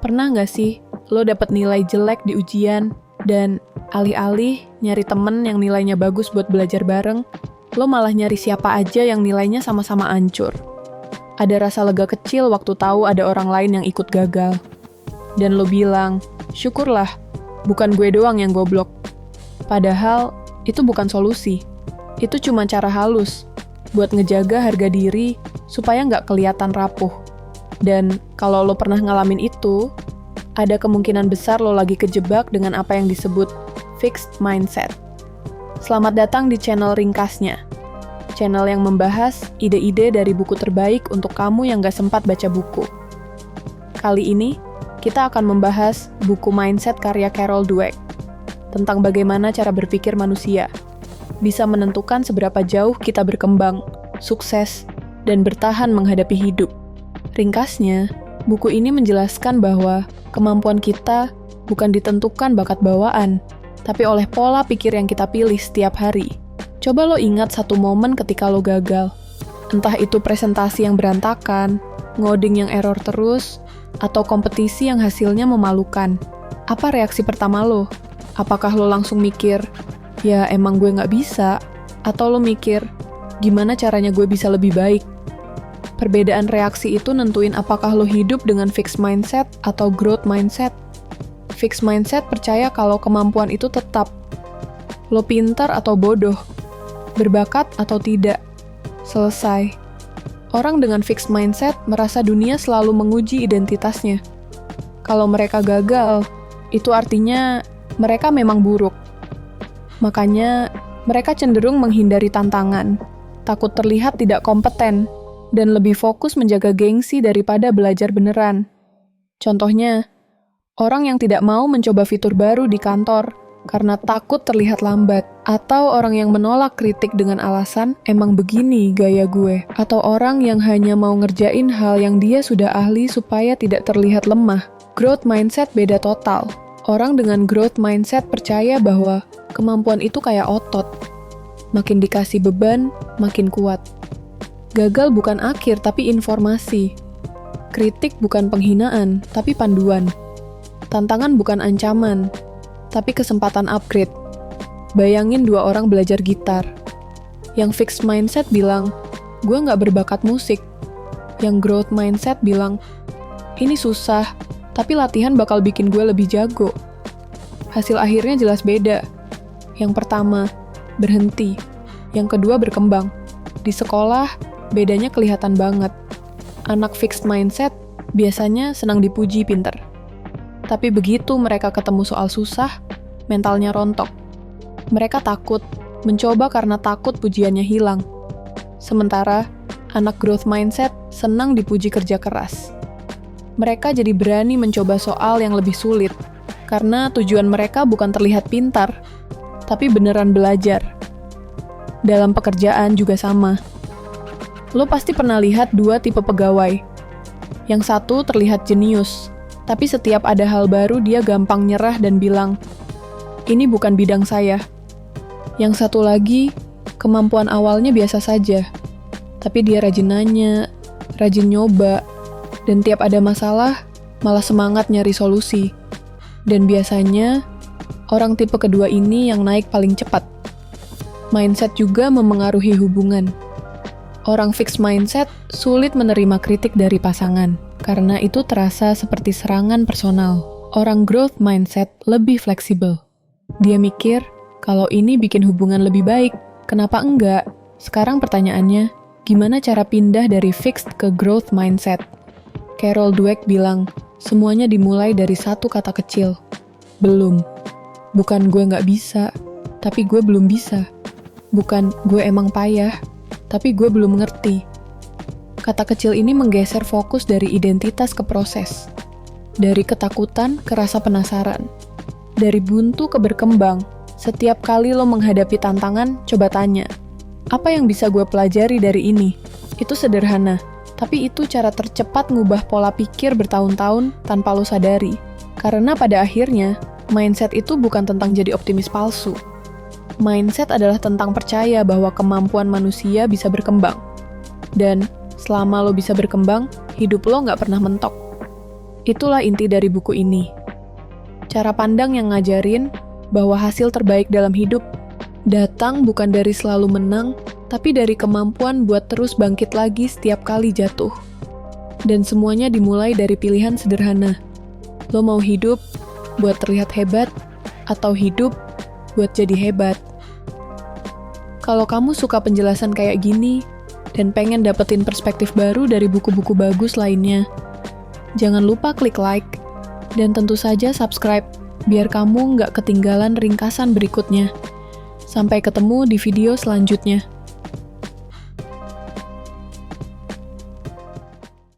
Pernah nggak sih lo dapet nilai jelek di ujian dan alih-alih nyari temen yang nilainya bagus buat belajar bareng, lo malah nyari siapa aja yang nilainya sama-sama ancur. Ada rasa lega kecil waktu tahu ada orang lain yang ikut gagal. Dan lo bilang, syukurlah, bukan gue doang yang goblok. Padahal, itu bukan solusi. Itu cuma cara halus buat ngejaga harga diri supaya nggak kelihatan rapuh. Dan kalau lo pernah ngalamin itu, ada kemungkinan besar lo lagi kejebak dengan apa yang disebut fixed mindset. Selamat datang di channel Ringkasnya. Channel yang membahas ide-ide dari buku terbaik untuk kamu yang nggak sempat baca buku. Kali ini, kita akan membahas buku Mindset karya Carol Dweck tentang bagaimana cara berpikir manusia bisa menentukan seberapa jauh kita berkembang, sukses, dan bertahan menghadapi hidup. Ringkasnya, buku ini menjelaskan bahwa kemampuan kita bukan ditentukan bakat bawaan, tapi oleh pola pikir yang kita pilih setiap hari. Coba lo ingat satu momen ketika lo gagal. Entah itu presentasi yang berantakan, ngoding yang error terus, atau kompetisi yang hasilnya memalukan. Apa reaksi pertama lo? Apakah lo langsung mikir, ya emang gue nggak bisa? Atau lo mikir, gimana caranya gue bisa lebih baik? Perbedaan reaksi itu nentuin apakah lo hidup dengan fixed mindset atau growth mindset. Fixed mindset percaya kalau kemampuan itu tetap. Lo pintar atau bodoh, berbakat atau tidak. Selesai. Orang dengan fixed mindset merasa dunia selalu menguji identitasnya. Kalau mereka gagal, itu artinya mereka memang buruk. Makanya, mereka cenderung menghindari tantangan, takut terlihat tidak kompeten, dan lebih fokus menjaga gengsi daripada belajar beneran. Contohnya, orang yang tidak mau mencoba fitur baru di kantor karena takut terlihat lambat, atau orang yang menolak kritik dengan alasan emang begini gaya gue, atau orang yang hanya mau ngerjain hal yang dia sudah ahli supaya tidak terlihat lemah. Growth mindset beda total. Orang dengan growth mindset percaya bahwa kemampuan itu kayak otot. Makin dikasih beban, makin kuat. Gagal bukan akhir, tapi informasi. Kritik bukan penghinaan, tapi panduan. Tantangan bukan ancaman, tapi kesempatan upgrade. Bayangin dua orang belajar gitar. Yang fixed mindset bilang, gue nggak berbakat musik. Yang growth mindset bilang, ini susah, tapi latihan bakal bikin gue lebih jago. Hasil akhirnya jelas beda. Yang pertama, berhenti. Yang kedua, berkembang. Di sekolah, bedanya kelihatan banget. Anak fixed mindset biasanya senang dipuji pinter. Tapi begitu mereka ketemu soal susah, mentalnya rontok. Mereka takut, mencoba karena takut pujiannya hilang. Sementara, anak growth mindset senang dipuji kerja keras. Mereka jadi berani mencoba soal yang lebih sulit, karena tujuan mereka bukan terlihat pintar, tapi beneran belajar. Dalam pekerjaan juga sama. Lo pasti pernah lihat dua tipe pegawai. Yang satu terlihat jenius, tapi setiap ada hal baru dia gampang nyerah dan bilang, ini bukan bidang saya. Yang satu lagi, kemampuan awalnya biasa saja, tapi dia rajin nanya, rajin nyoba, dan tiap ada masalah, malah semangat nyari solusi. Dan biasanya, orang tipe kedua ini yang naik paling cepat. Mindset juga memengaruhi hubungan. Orang fixed mindset sulit menerima kritik dari pasangan, karena itu terasa seperti serangan personal. Orang growth mindset lebih fleksibel. Dia mikir, kalau ini bikin hubungan lebih baik, kenapa enggak? Sekarang pertanyaannya, gimana cara pindah dari fixed ke growth mindset? Carol Dweck bilang, semuanya dimulai dari satu kata kecil. Belum. Bukan gue nggak bisa, tapi gue belum bisa. Bukan gue emang payah, tapi gue belum ngerti. Kata kecil ini menggeser fokus dari identitas ke proses. Dari ketakutan ke rasa penasaran. Dari buntu ke berkembang. Setiap kali lo menghadapi tantangan, coba tanya, apa yang bisa gue pelajari dari ini? Itu sederhana, tapi itu cara tercepat ngubah pola pikir bertahun-tahun tanpa lo sadari. Karena pada akhirnya, mindset itu bukan tentang jadi optimis palsu. Mindset adalah tentang percaya bahwa kemampuan manusia bisa berkembang. Dan selama lo bisa berkembang, hidup lo nggak pernah mentok. Itulah inti dari buku ini. Cara pandang yang ngajarin bahwa hasil terbaik dalam hidup datang bukan dari selalu menang, tapi dari kemampuan buat terus bangkit lagi setiap kali jatuh. Dan semuanya dimulai dari pilihan sederhana. Lo mau hidup buat terlihat hebat, atau hidup buat jadi hebat? Kalau kamu suka penjelasan kayak gini, dan pengen dapetin perspektif baru dari buku-buku bagus lainnya, jangan lupa klik like, dan tentu saja subscribe, biar kamu nggak ketinggalan ringkasan berikutnya. Sampai ketemu di video selanjutnya.